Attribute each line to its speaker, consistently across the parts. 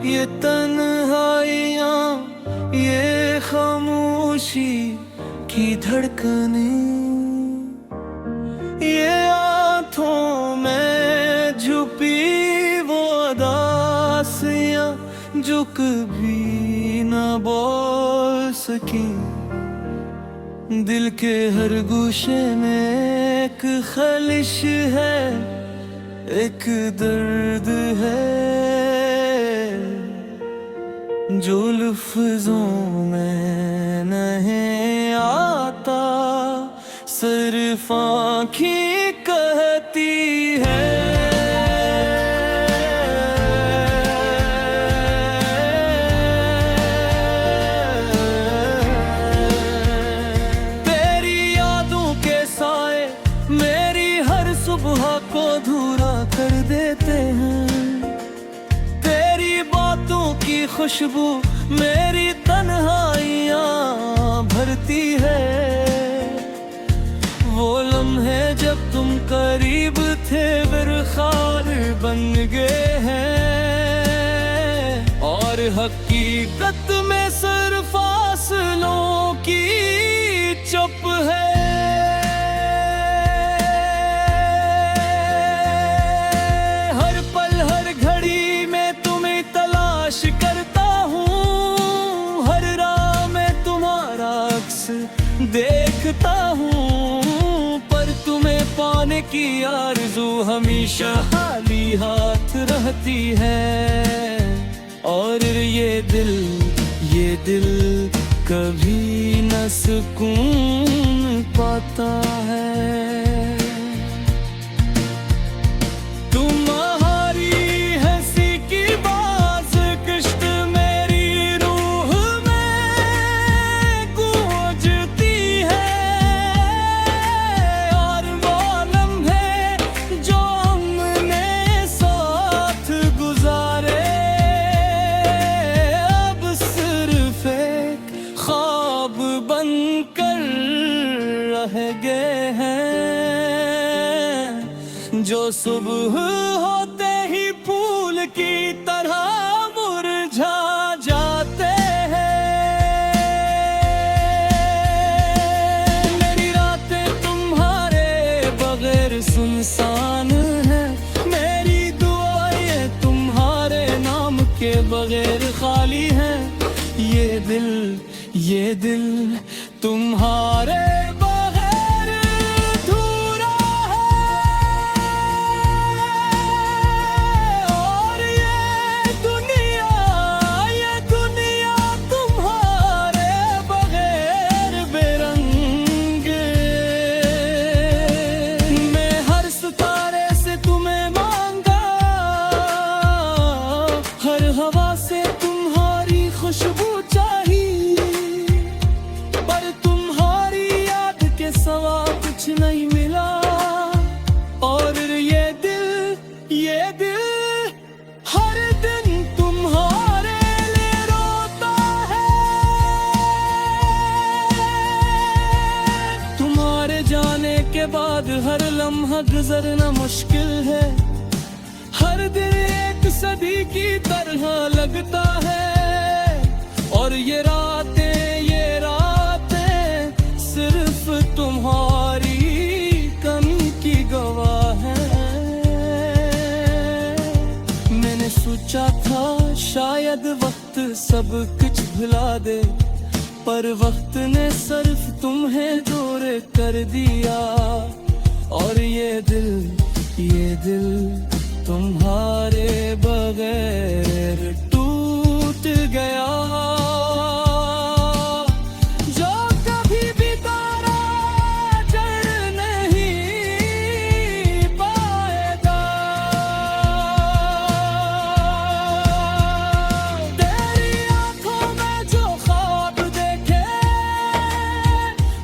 Speaker 1: ये तन्हाइयाँ, ये खामोशी की धड़कने, ये आँखों में छुपी वो उदासियाँ जो कभी न बोल सकी। दिल के हर गोशे में एक खलिश है, एक दर्द है जो लफ्जों में नहीं आता, सिर्फ आँखें कहती है। तेरी यादों के साए मेरी हर सुबह को अधूरा कर देते हैं। तेरी बातों की खुशबू मेरी तन्हाइयाँ भरती है। वो लम्हे जब तुम करीब थे फिर ख्याल बन गए हैं, और हकीकत में सिर्फ फासलों की चुप है। हर पल हर घड़ी में तुम्हें तलाश करता हूँ, हर राह में तुम्हारा अक्स देखता हूँ, पर तुम्हें पाने की आरज़ू हमेशा खाली हाथ रहती है। और ये दिल कभी न सुकून पाता है। तुम्हारी हंसी की बाज किश्त मेरी रूह में गूंजती है, और वो लम्हे जो हमने साथ गुजारे अब सिर्फ एक ख्वाब बनकर रह गए हैं, जो सुबह होते ही फूल की तरह मुरझा जाते हैं। मेरी रातें तुम्हारे बगैर सुनसान है, मेरी दुआएं तुम्हारे नाम के बगैर खाली है। ये दिल तुम्हारे बगैर अधूरा है, और ये दुनिया तुम्हारे बगैर बेरंग। मैं हर सितारे से तुम्हें मांगा, हर हवा से तुम्हारी खुशबू चाहिए, पर तुम्हारी याद के सिवा कुछ नहीं मिला। और ये दिल हर दिन तुम्हारे लिए रोता है। तुम्हारे जाने के बाद हर लम्हा गुजरना मुश्किल है, हर दिन एक सदी की तरह लगता है। और ये रातें सिर्फ तुम्हारी कमी की गवाह हैं। मैंने सोचा था शायद वक्त सब कुछ भुला दे, पर वक्त ने सिर्फ तुम्हें दूर कर दिया। और ये दिल तुम्हारे बगैर टूट गया, जो कभी भी तारा चढ़ नहीं पाएगा। तेरी आंखों में जो ख्वाब देखे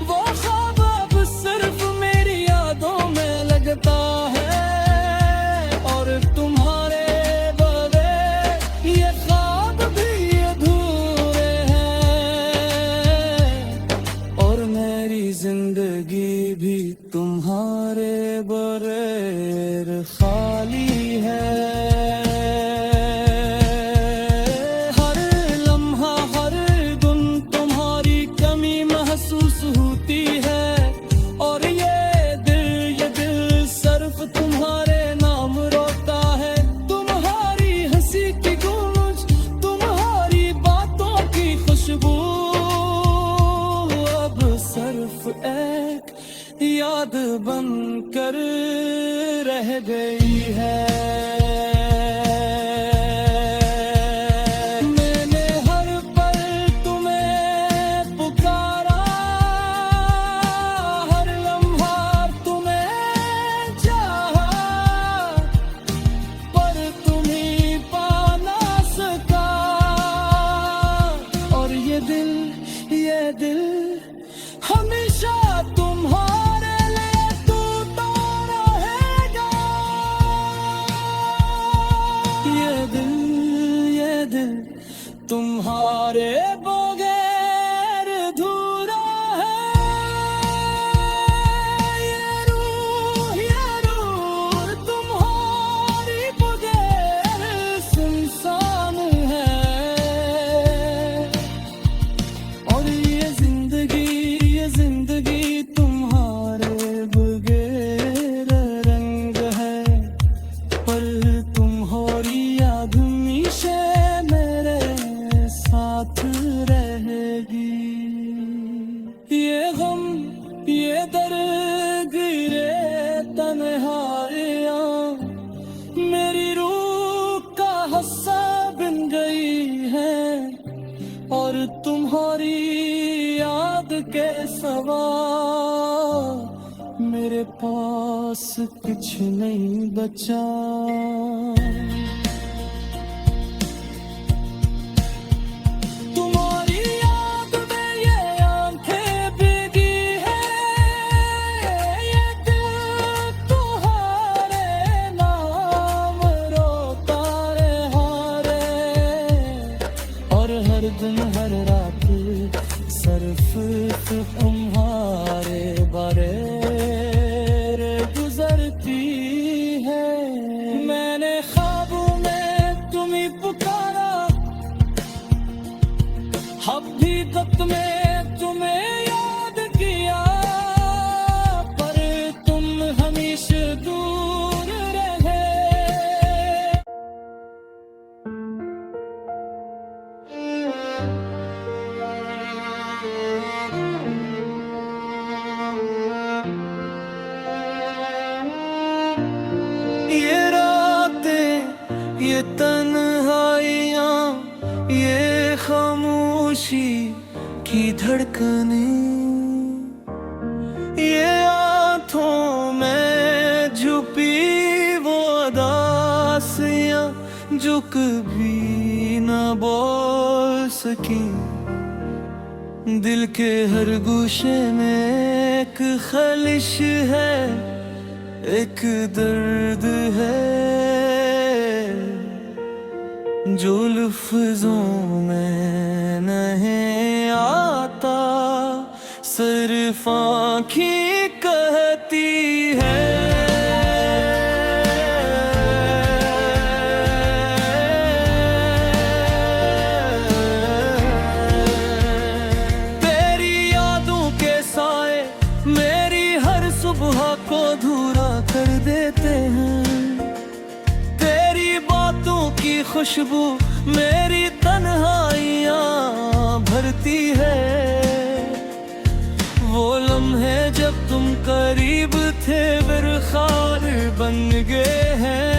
Speaker 1: वो ख्वाब अब सिर्फ मेरी यादों में लगता है। और तुम्हारे बगैर याद बनकर रह गई है। मैंने हर पल तुम्हें पुकारा, हर लम्हा तुम्हें चाहा, पर तुम्हीं पा ना सका। और ये दिल हमेशा तुम्हारे लिए टूटा रहेगा। ये दिल तुम्हारे बगैर अधूरा है। ये रूह तुम्हारी बगैर सुनसान है। और ये जिंदगी तुम्हारे बगैर रंग है, पर तुम्हारी याद हमेशा मेरे साथ रहेगी। ये गम, ये दर्द, गिरे तन्हाइयाँ मेरी रूह का हिस्सा बन गई है। और तुम्हारी याद के सवा मेरे पास कुछ नहीं बचा। तुम्हारी याद में ये आंखें भीगी है, ये दिल तुम्हारे नाम रोता रहा रे। और हर दिन हर रात सिर्फ तुम्हारे बारे गुजरती है। मैंने ख्वाबों में तुम्हीं पुकारा, हकीकत में तुम्हें याद किया, पर तुम हमेशा दूर रहे। ये रातें, ये तन्हाइयाँ, ये खामोशी की धड़कनें, ये आँखों में छुपी वो उदासियाँ जो कभी न बोल सकी। दिल के हर गोशे में एक खलिश है, एक दर्द है जो लफ्जों में नहीं आता, सिर्फ आँखें कहती है। तेरी यादों के साए मेरी हर सुबह को अधूरा कर देते हैं। तेरी बातों की खुशबू मेरी तन्हाइयाँ भरती है। वो लम्हे जब तुम करीब थे फिर ख्वाब बन गए हैं।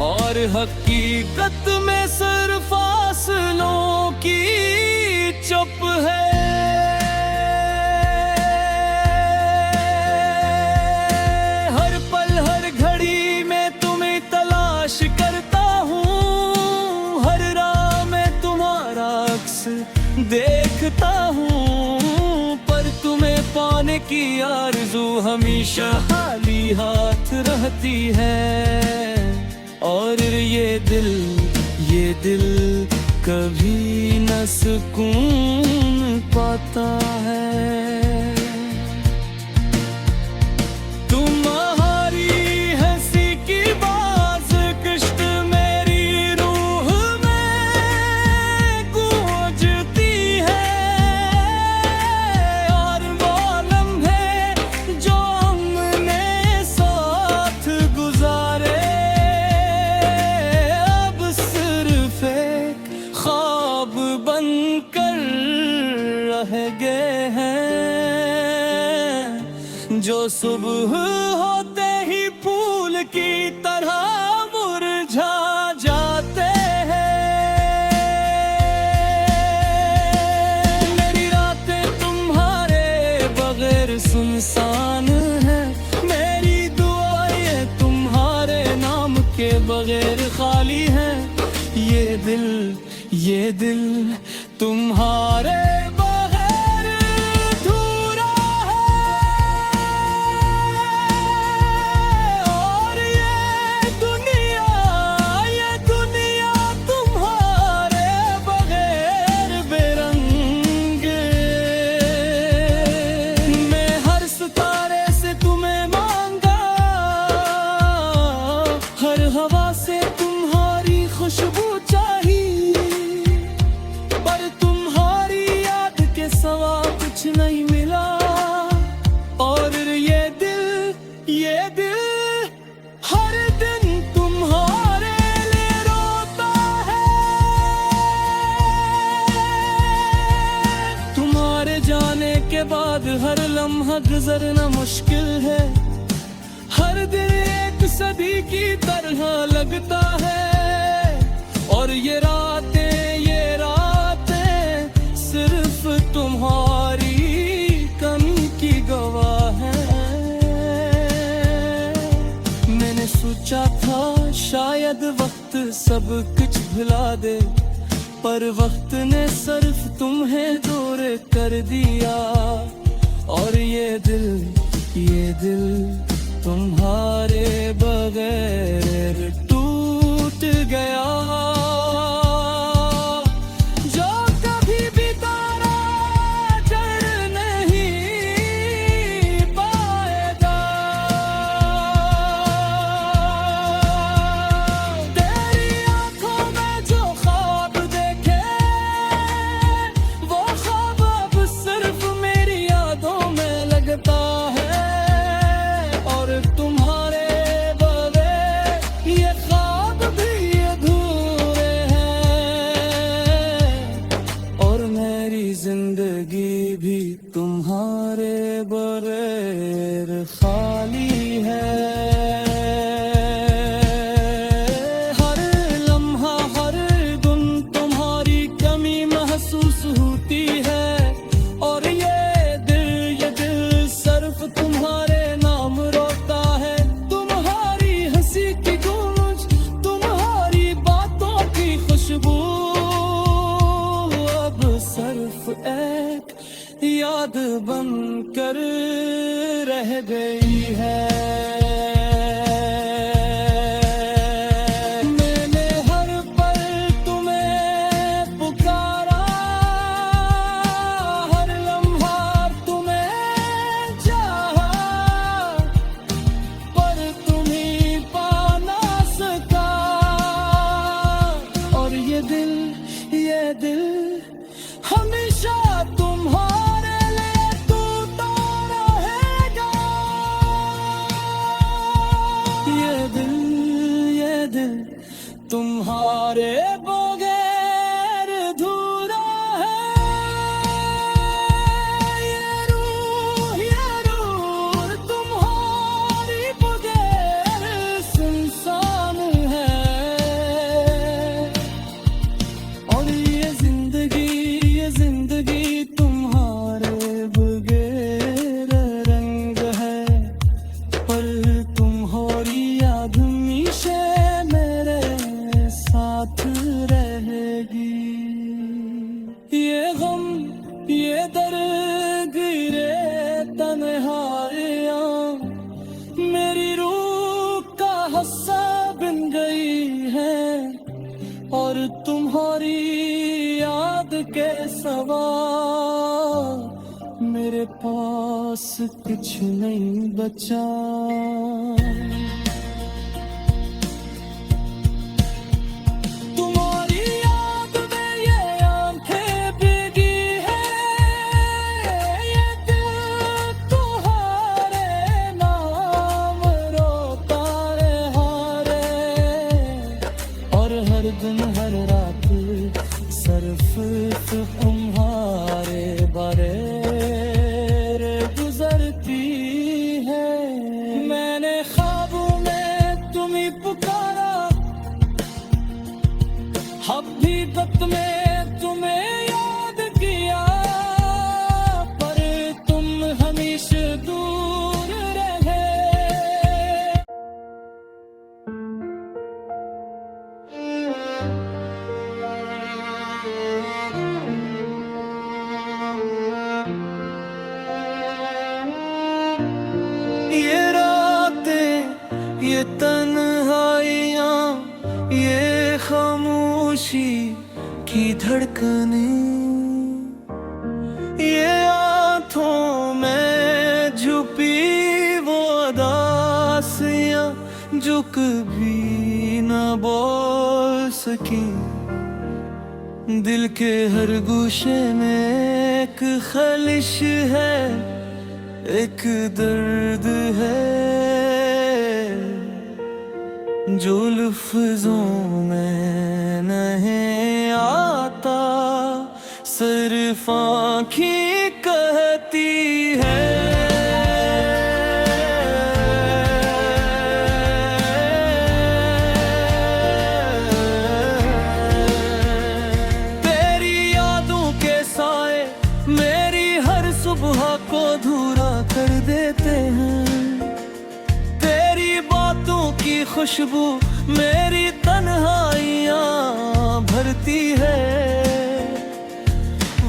Speaker 1: और हकीकत में सिर्फ फासलों की चुप है। हर पल हर घड़ी में तुम्हें तलाश करता हूँ, हर राह में तुम्हारा अक्स देखता हूँ, पर तुम्हें पाने की आरज़ू हमेशा खाली हाथ रहती है। और ये दिल कभी न सुकून पाता है। तुम्हारी हंसी की बाज किश्त मेरी रूह में गूंजती है। और वो लम्हे जो हमने साथ गुजारे अब सिर्फ एक ख्वाब बनकर रह गए हैं। सुबह होते ही फूल की तरह मुरझा जाते हैं। मेरी रातें तुम्हारे बगैर सुनसान है, मेरी दुआएं तुम्हारे नाम के बगैर खाली है। ये दिल तुम्हारे बगैर अधूरा है। और ये दुनिया तुम्हारे बगैर बेरंग। मैं हर सितारे से तुम्हें मांगा, हर हवा से तुम्हारी खुशबू चाहिए, पर तुम्हारी याद के सिवा कुछ नहीं मिला। और ये दिल हर दिन तुम्हारे लिए रोता है। तुम्हारे जाने के बाद हर लम्हा गुजरना मुश्किल है, हर दिन एक सदी की तरह लगता है। और ये रातें सिर्फ तुम्हारी कमी की गवाह हैं। मैंने सोचा था शायद वक्त सब कुछ भुला दे, पर वक्त ने सिर्फ तुम्हें दूर कर दिया। और ये दिल तुम्हारे बगैर टूट गया। जो कभी भी तारा चढ़ नहीं पाएगा, तेरी आंखों में जो ख्वाब देखे, वो ख्वाब अब सिर्फ मेरी यादों में लगता है। और तुम्हारे बगैर ये ख्वाब भी अधूरे हैं, और मेरी जिंदगी भी तुम्हारे बगैर खाली है। हर लम्हा हर दिन तुम्हारी कमी महसूस होती है। और ये दिल सिर्फ तुम्हारे नाम रोता है। तुम्हारी हंसी की गूंज, तुम्हारी बातों की खुशबू अब सिर्फ एक याद बनकर रह गई है। मैंने हर पल तुम्हें पुकारा, हर लम्हा तुम्हें चाहा, पर तुम्हीं पा ना सका। और ये दिल हमेशा तुम्हारे लिए टूटा रहेगा। ये दिल तुम्हारे बगैर अधूरा है। ये रूह तुम्हारी बगैर सुनसान है। और ये जिंदगी तुम्हारे बगैर रंग है, पर तुम्हारी याद हमेशा मेरे साथ रहेगी। ये गम ये दर्द गिरे तन्हाइयाँ मेरी रूह का हिस्सा बन गई है। और तुम्हारी याद के सिवा मेरे पास कुछ नहीं बचा। तुम्हारी याद में ये आंखें भीगी हैं, ये दिल तुम्हारे नाम रोता रहा रे। और हर दिन हर रात सिर्फ तुम्हारे बारे गुजरती है। हकीकत में तुम्हें याद किया, पर तुम हमेशा दूर रहे। ये रातें, ये तन्हाइयाँ, ये खामोशी की धड़कनें, ये आँखों में छुपी वो उदासियाँ जो कभी न बोल सकी। दिल के हर गोशे में एक खलिश है, एक दर्द है जो लफ्जों में नहीं आता, सिर्फ आँखें कहती है। तेरी यादों के साए मेरी हर सुबह को अधूरा कर देते हैं। तेरी बातों की खुशबू मेरी तन्हाइयाँ भरती है।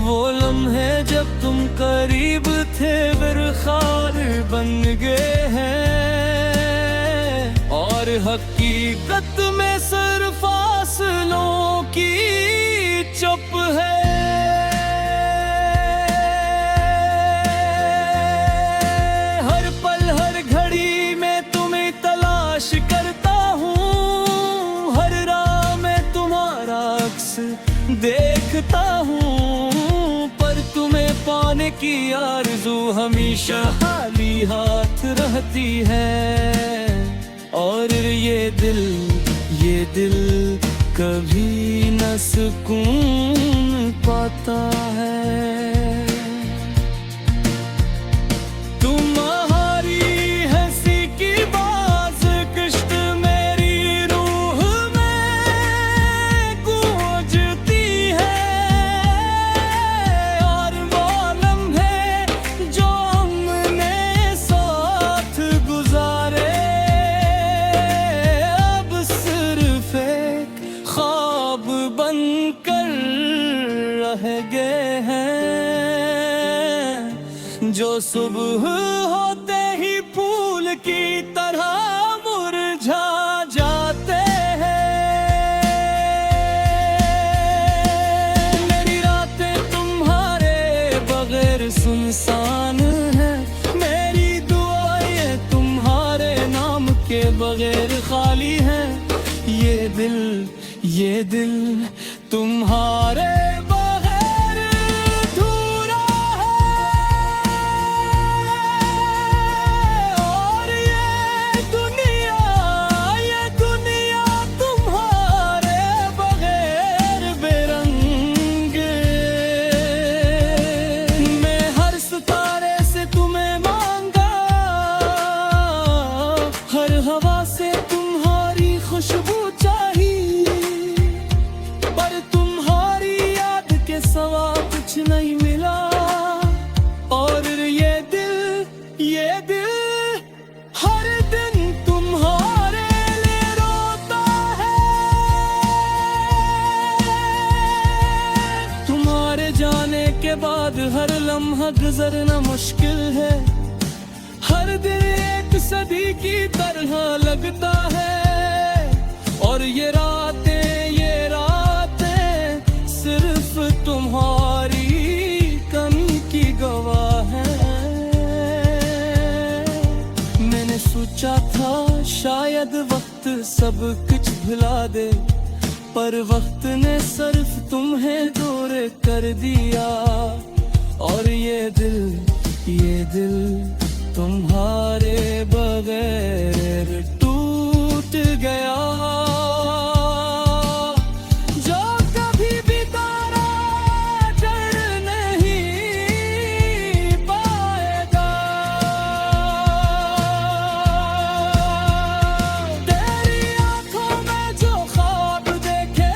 Speaker 1: वो लम्हे जब तुम करीब थे फिर ख्याल बन गए हैं, और हकीकत में सिर्फ फासलों की चुप है। हर पल हर घड़ी में तुम्हें तलाश करता हूँ, हर राह में तुम्हारा अक्स देखता हूँ, पर तुम्हें पाने की आरज़ू हमेशा खाली हाथ रहती है। और ये दिल कभी न सुकून पाता है। तुम्हारी हंसी की बाज किश्त मेरी रूह में गूंजती है, और वो लम्हे जो हमने साथ गुजारे अब सिर्फ एक ख्वाब बनकर रह गए हैं, जो सुबह होते ही फूल की तरह मुरझा जाते हैं। मेरी रातें तुम्हारे बगैर सुनसान है, मेरी दुआएं तुम्हारे नाम के बगैर खाली है। ये दिल तुम्हारे बगैर अधूरा है, और ये दुनिया तुम्हारे बगैर बेरंग। मैं हर सितारे से तुम्हें मांगा, हर हवा से तुम्हारी खुशबू चाहिए, पर तुम्हारी याद के सिवा कुछ नहीं मिला। और ये दिल हर दिन तुम्हारे लिए रोता है। तुम्हारे जाने के बाद हर लम्हा गुजरना मुश्किल है, हर दिन एक सदी की तरह लगता है। और ये रातें सिर्फ तुम्हारी कमी की गवाह हैं। मैंने सोचा था शायद वक्त सब कुछ भुला दे, पर वक्त ने सिर्फ तुम्हें दूर कर दिया। और ये दिल तुम्हारे बगैर टूट गया, जो कभी भी तारा चढ़ नहीं पाएगा। तेरी आंखों में जो ख्वाब देखे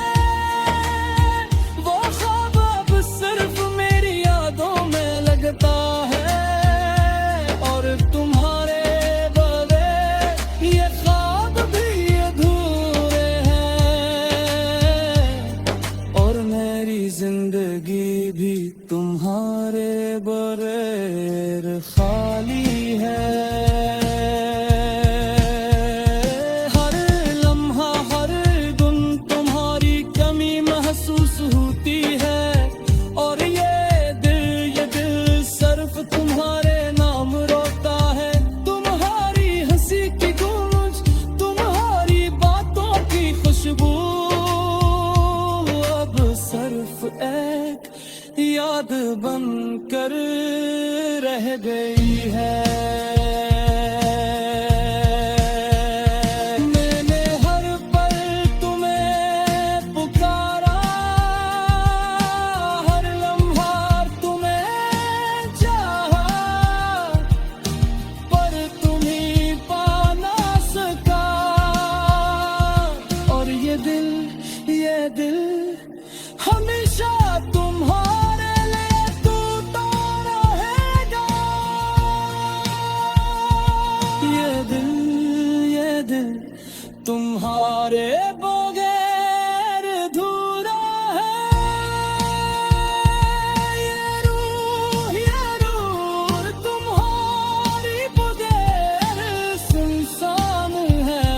Speaker 1: जिंदगी भी तुम्हारे बगैर खाली है। हर लम्हा हर दिन तुम्हारी कमी महसूस होती है, और ये दिल सिर्फ तुम्हारे नाम रोता है। तुम्हारी हंसी की गूंज, तुम्हारी बातों की खुशबू अब सिर्फ एक याद बनकर रह गई है। मैंने हर पल तुम्हें पुकारा, हर लम्हा तुम्हें चाहा, पर तुम्हीं पा ना सका। और ये दिल हमेशा तुम्हारे लिए टूटा रहेगा। ये दिल तुम्हारे बगैर अधूरा है। ये रूह तुम्हारी बगैर सुनसान है।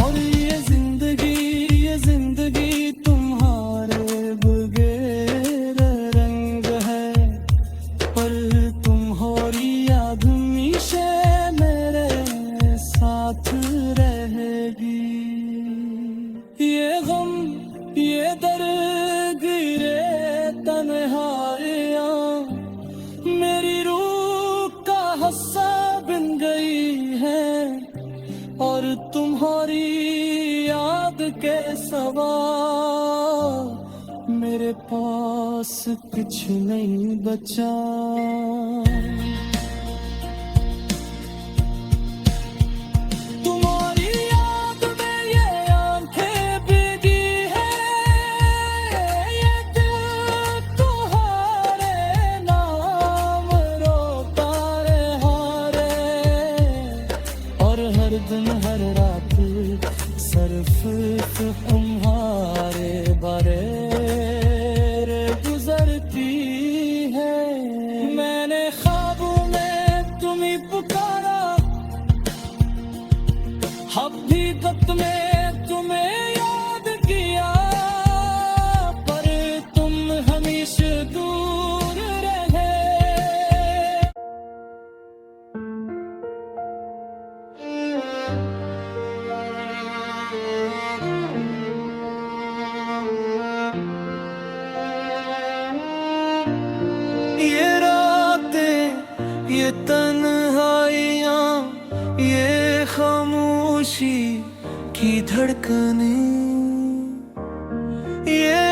Speaker 1: और ये जिंदगी तुम्हारे बगैर रंग है, पर तुम्हारी याद हमेशा मेरे साथ रहेगी। ये गम ये दर्द गिरे तन्हाइयाँ मेरी रूह का हिस्सा बन गई है, और तुम्हारी याद के सवा मेरे पास कुछ नहीं बचा। तुम्हारी याद में ये आंखें भीगी है, ये दिल तुम्हारे नाम रोता रहा रे। और हर दिन हर रात सिर्फ तुम्हारे बारे गुजरती है। मैंने ख्वाबों में तुम्हीं पुकारा, हकीकत में तुम्हें याद किया, पर तुम हमेशा दूर रहे। ये रातें ये तन्हाइयाँ ये खामोशी की धड़कनें, ये